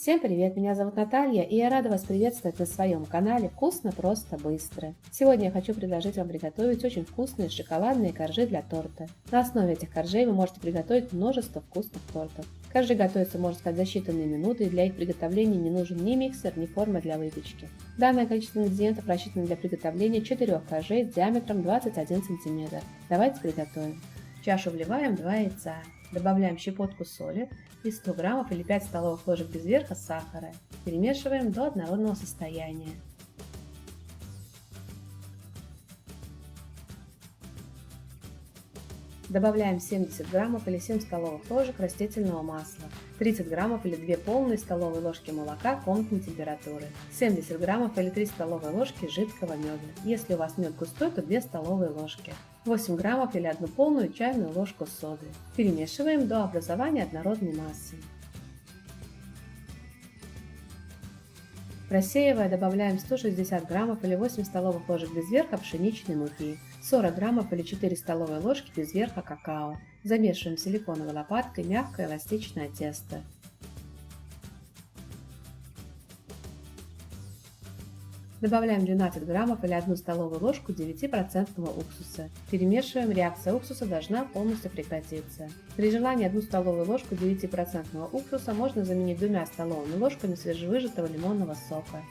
Всем привет, меня зовут Наталья, и я рада вас приветствовать на своем канале «Вкусно, просто, быстро». Сегодня я хочу предложить вам приготовить очень вкусные шоколадные коржи для торта. На основе этих коржей вы можете приготовить множество вкусных тортов. Коржи готовятся, можно сказать, за считанные минуты, и для их приготовления не нужен ни миксер, ни форма для выпечки. Данное количество ингредиентов рассчитано для приготовления 4 коржей диаметром 21 см. Давайте приготовим. В чашу вливаем 2 яйца. Добавляем щепотку соли и 100 граммов или 5 столовых ложек без верха сахара. Перемешиваем до однородного состояния. Добавляем 70 граммов или 7 столовых ложек растительного масла, 30 граммов или 2 полные столовые ложки молока комнатной температуры, 70 граммов или 3 столовые ложки жидкого меда. Если у вас мед густой, то 2 столовые ложки. 8 граммов или 1 полную чайную ложку соды. Перемешиваем до образования однородной массы. Просеивая, добавляем 160 граммов или 8 столовых ложек без верха пшеничной муки, 40 граммов или 4 столовые ложки без верха какао. Замешиваем силиконовой лопаткой мягкое эластичное тесто. Добавляем 12 граммов или 1 столовую ложку 9% уксуса. Перемешиваем, реакция уксуса должна полностью прекратиться. При желании 1 столовую ложку 9% уксуса можно заменить 2 столовыми ложками свежевыжатого лимонного сока.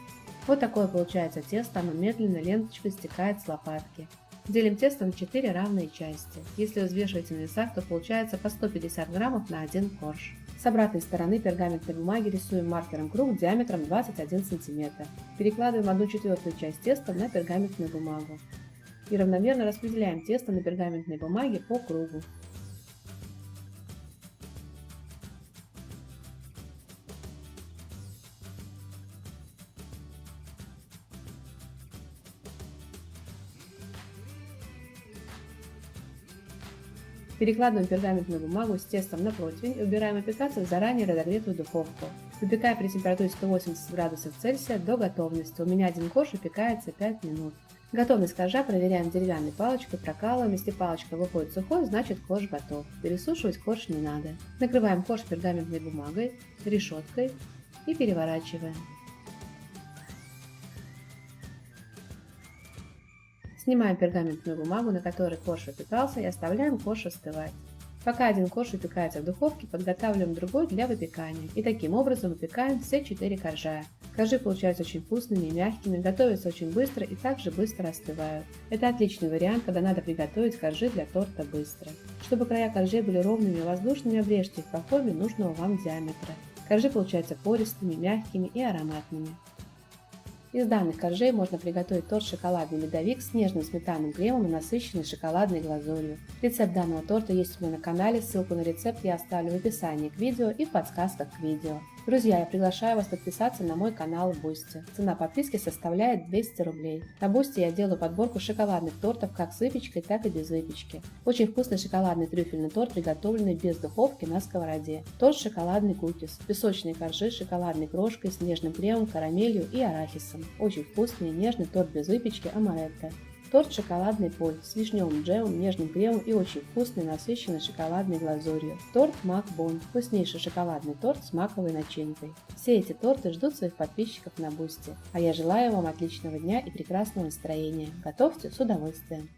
Вот такое получается тесто, оно медленно ленточкой стекает с лопатки. Делим тесто на 4 равные части. Если взвешивать на весах, то получается по 150 граммов на 1 корж. С обратной стороны пергаментной бумаги рисуем маркером круг диаметром 21 см. Перекладываем 1/4 часть теста на пергаментную бумагу и равномерно распределяем тесто на пергаментной бумаге по кругу. Перекладываем пергаментную бумагу с тестом на противень и убираем опекаться в заранее разогретую духовку. Выпекаем при температуре 180 градусов Цельсия до готовности. У меня один корж выпекается 5 минут. Готовность коржа проверяем деревянной палочкой, прокалываем. Если палочка выходит сухой, значит корж готов. Пересушивать корж не надо. Накрываем корж пергаментной бумагой, решеткой и переворачиваем. Снимаем пергаментную бумагу, на которой корж выпекался, и оставляем корж остывать. Пока один корж выпекается в духовке, подготавливаем другой для выпекания. И таким образом выпекаем все 4 коржа. Коржи получаются очень вкусными и мягкими, готовятся очень быстро и также быстро остывают. Это отличный вариант, когда надо приготовить коржи для торта быстро. Чтобы края коржей были ровными и воздушными, обрежьте их по форме нужного вам диаметра. Коржи получаются пористыми, мягкими и ароматными. Из данных коржей можно приготовить торт шоколадный медовик с нежным сметанным кремом и насыщенной шоколадной глазурью. Рецепт данного торта есть у меня на канале, ссылку на рецепт я оставлю в описании к видео и в подсказках к видео. Друзья, я приглашаю вас подписаться на мой канал Boosty. Цена подписки составляет 200 рублей. На Boosty я делаю подборку шоколадных тортов как с выпечкой, так и без выпечки. Очень вкусный шоколадный трюфельный торт, приготовленный без духовки на сковороде. Торт шоколадный кукис, песочные коржи с шоколадной крошкой, с нежным кремом, карамелью и арахисом. Очень вкусный и нежный торт без выпечки амаретто. Торт шоколадный поль с вишневым джемом, нежным кремом и очень вкусной насыщенной шоколадной глазурью. Торт Мак Бон, вкуснейший шоколадный торт с маковой начинкой. Все эти торты ждут своих подписчиков на Boosty. А я желаю вам отличного дня и прекрасного настроения. Готовьте с удовольствием!